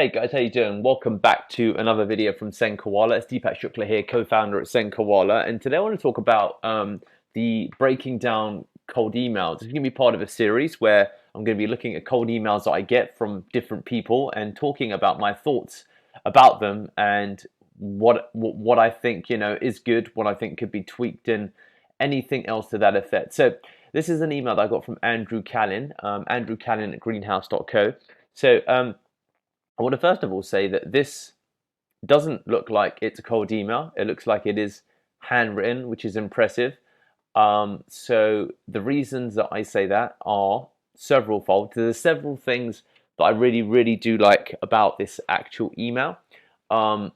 Hey guys, how you doing? Welcome back to another video from SendKoala. It's Deepak Shukla here, co-founder at SendKoala, and today I want to talk about the breaking down cold emails. It's going to be part of a series where I'm going to be looking at cold emails that I get from different people and talking about my thoughts about them and what I think is good, what I think could be tweaked, and anything else to that effect. So this is an email that I got from Andrew Callin, Andrew Callin at greenhouse.co. So I want to first of all say that this doesn't look like it's a cold email. It looks like it is handwritten, which is impressive. So the reasons that I say that are several fold. There's several things that I really, really do like about this actual email. Um,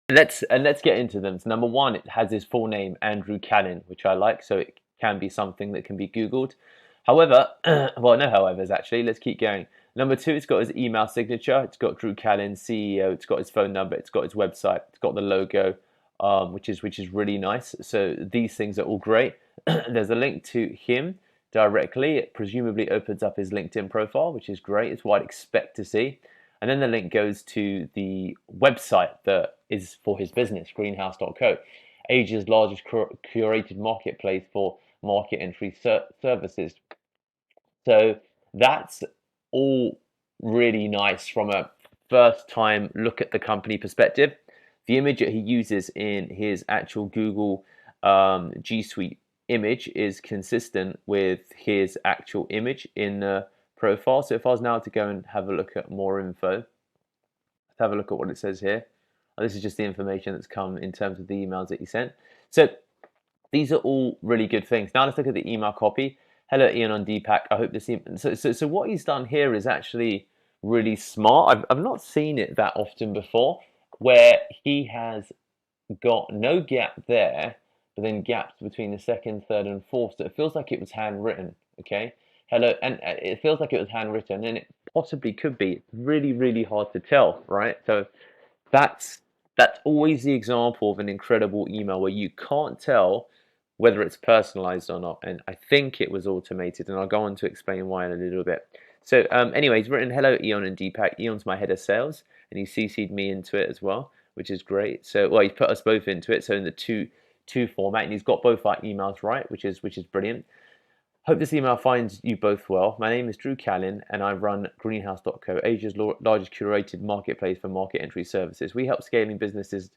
let's get into them. So number one, it has his full name, Andrew Cannon, which I like. So it can be something that can be Googled. However, well, no however's actually. Let's keep going. Number two, it's got his email signature. It's got Drew Callen, CEO. It's got his phone number. It's got his website. It's got the logo, which is really nice. So these things are all great. There's a link to him directly. It presumably opens up his LinkedIn profile, which is great. It's what I'd expect to see. And then the link goes to the website that is for his business, greenhouse.co, Asia's largest curated marketplace for market entry services. So that's all really nice from a first time look at the company perspective. The image that he uses in his actual Google G Suite image is consistent with his actual image in the profile. So if I was now to go and have a look at more info, let's have a look at what it says here. This is just the information that's come in terms of the emails that he sent. So these are all really good things. Now let's look at the email copy. Hello, Ian on Deepak. I hope this. So what he's done here is actually really smart. I've not seen it that often before, where he has got no gap there, but then gaps between the second, third, and fourth. So it feels like it was handwritten. Okay. Hello, and it feels like it was handwritten, and it possibly could be. It's really, really hard to tell, right? So that's that's always the example of an incredible email where you can't tell whether it's personalized or not. And I think it was automated, and I'll go on to explain why in a little bit. So anyway, he's written, hello, Eon and Deepak. Eon's my head of sales, and he CC'd me into it as well, which is great. So, well, he's put us both into it, so in the two format, and he's got both our emails right, which is brilliant. Hope this email finds you both well. My name is Drew Callin, and I run greenhouse.co, Asia's largest curated marketplace for market entry services. We help scaling businesses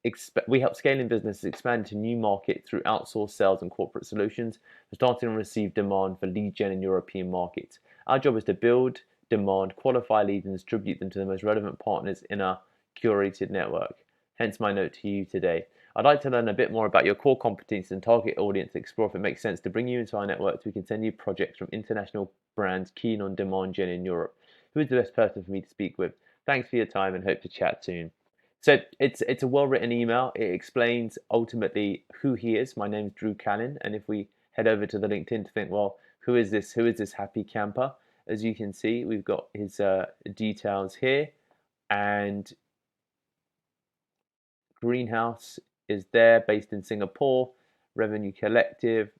expand to new markets through outsourced sales and corporate solutions, starting to receive demand for lead gen in European markets. Our job is to build demand, qualify leads, and distribute them to the most relevant partners in our curated network. Hence my note to you today. I'd like to learn a bit more about your core competencies and target audience, explore if it makes sense to bring you into our network so we can send you projects from international brands keen on demand gen in Europe. Who is the best person for me to speak with? Thanks for your time and hope to chat soon. So it's a well-written email. It explains ultimately who he is. My name is Drew Cannon, and if we head over to the LinkedIn to think, well, who is this? Who is this happy camper? As you can see, we've got his details here, and Greenhouse is there, based in Singapore. Revenue Collective,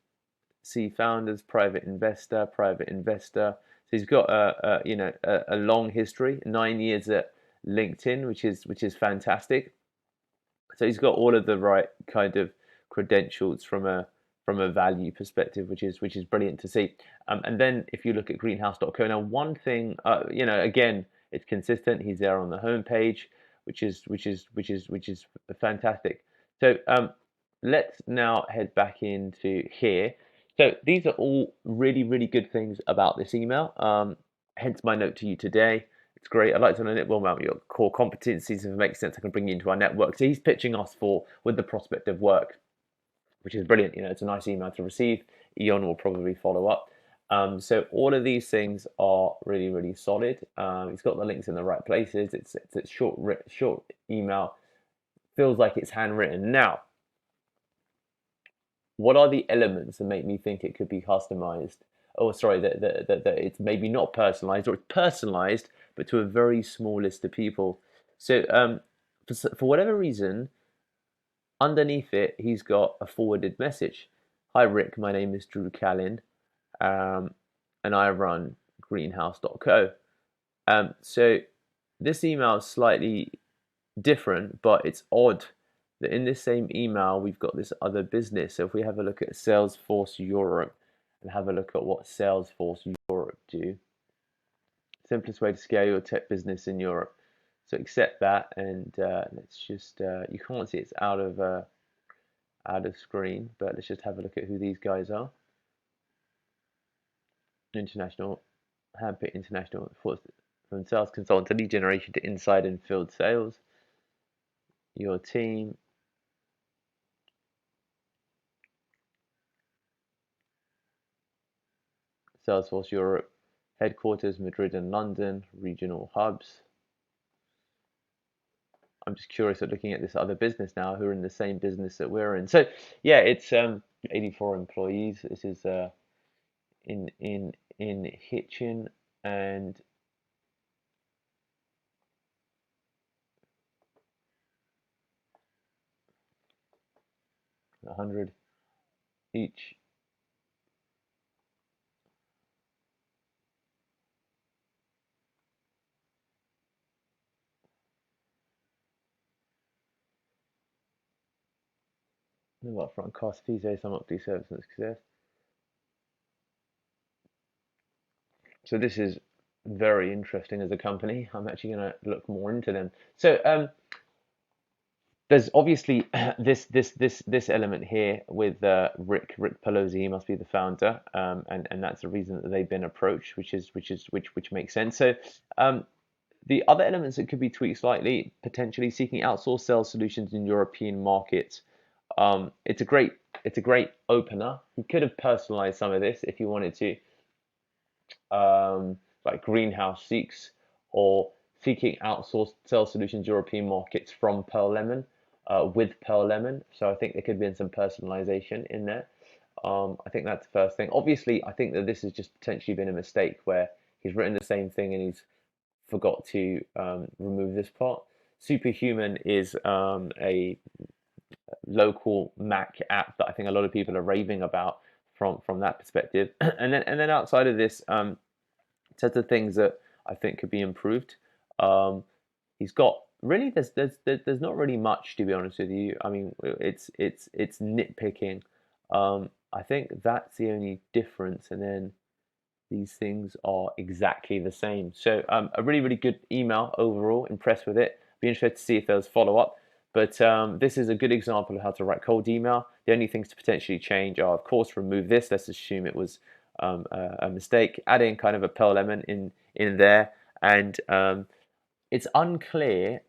C founders, private investor, private investor. So he's got a long history, 9 years at LinkedIn, which is fantastic. So he's got all of the right kind of credentials from a value perspective, which is brilliant to see. And then if you look at greenhouse.co, now one thing, again, it's consistent. He's there on the homepage, which is fantastic. So let's now head back into here. So these are all really, really good things about this email. Hence my note to you today. It's great. I'd like to learn it well about your core competencies. If it makes sense, I can bring you into our network. So he's pitching us for with the prospect of work, which is brilliant. It's a nice email to receive. Eon will probably follow up. So all of these things are really, really solid. He's got the links in the right places. It's a short email. Feels like it's handwritten. Now, what are the elements that make me think it could be customized? Oh, sorry, that it's maybe not personalized, or it's personalized, but to a very small list of people. So for whatever reason, underneath it, he's got a forwarded message. Hi, Rick. My name is Drew Callin, and I run greenhouse.co. So this email is slightly different, but it's odd that in this same email we've got this other business. So if we have a look at Salesforce Europe and have a look at what Salesforce Europe do, simplest way to scale your tech business in Europe. So accept that, and let's just you can't see it's out of screen, but let's just have a look at who these guys are. International, handpicked international, from sales consultant to lead generation to inside and field sales. Your team. Salesforce Europe, headquarters Madrid and London, regional hubs. I'm just curious at looking at this other business now who are in the same business that we're in. So yeah, it's 84 employees. This is in Hitchin, and 100 each. No upfront cost, fees based on monthly service and success. So this is very interesting as a company. I'm actually going to look more into them. So there's obviously this element here with Rick Pelosi. He must be the founder, and that's the reason that they've been approached, which makes sense. So the other elements that could be tweaked slightly, potentially seeking outsourced sales solutions in European markets. It's a great opener. You could have personalized some of this if you wanted to, like Greenhouse seeks, or seeking outsourced sales solutions European markets from Pearl Lemon, with Pearl Lemon. So I think there could be some personalization in there. I think that's the first thing. Obviously, I think that this has just potentially been a mistake where he's written the same thing and he's forgot to remove this part. Superhuman is a local Mac app that I think a lot of people are raving about from that perspective. And then outside of this, sets of things that I think could be improved. He's got really there's not really much, to be honest with you. I mean, it's nitpicking. I think that's the only difference, and then these things are exactly the same. So a really good email overall. Impressed with it. Be interested to see if there's follow up. But this is a good example of how to write cold email. The only things to potentially change are, of course, remove this. Let's assume it was a mistake. Add in kind of a Pearl Lemon in there, and it's unclear.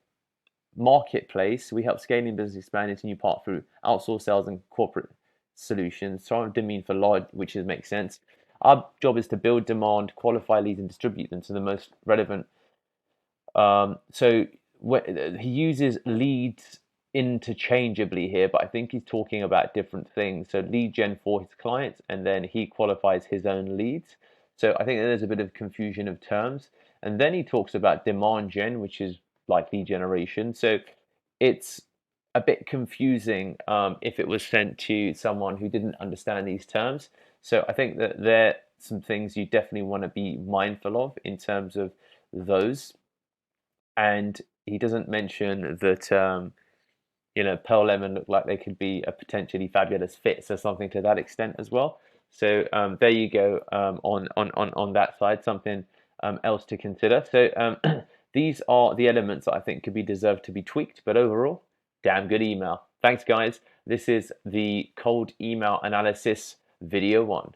Marketplace. We help scaling business expand into new part through outsourced sales and corporate solutions. So I didn't mean for large, which makes sense. Our job is to build demand, qualify leads, and distribute them to the most relevant. So he uses leads interchangeably here, but I think he's talking about different things. So lead gen for his clients, and then he qualifies his own leads. So I think there's a bit of confusion of terms. And then he talks about demand gen, which is like lead generation. So it's a bit confusing if it was sent to someone who didn't understand these terms. So I think that there are some things you definitely want to be mindful of in terms of those. And he doesn't mention that Pearl Lemon look like they could be a potentially fabulous fit, so something to that extent as well. So there you go on that side, something else to consider. So these are the elements that I think could be deserved to be tweaked, but overall, damn good email. Thanks, guys. This is the cold email analysis video 1.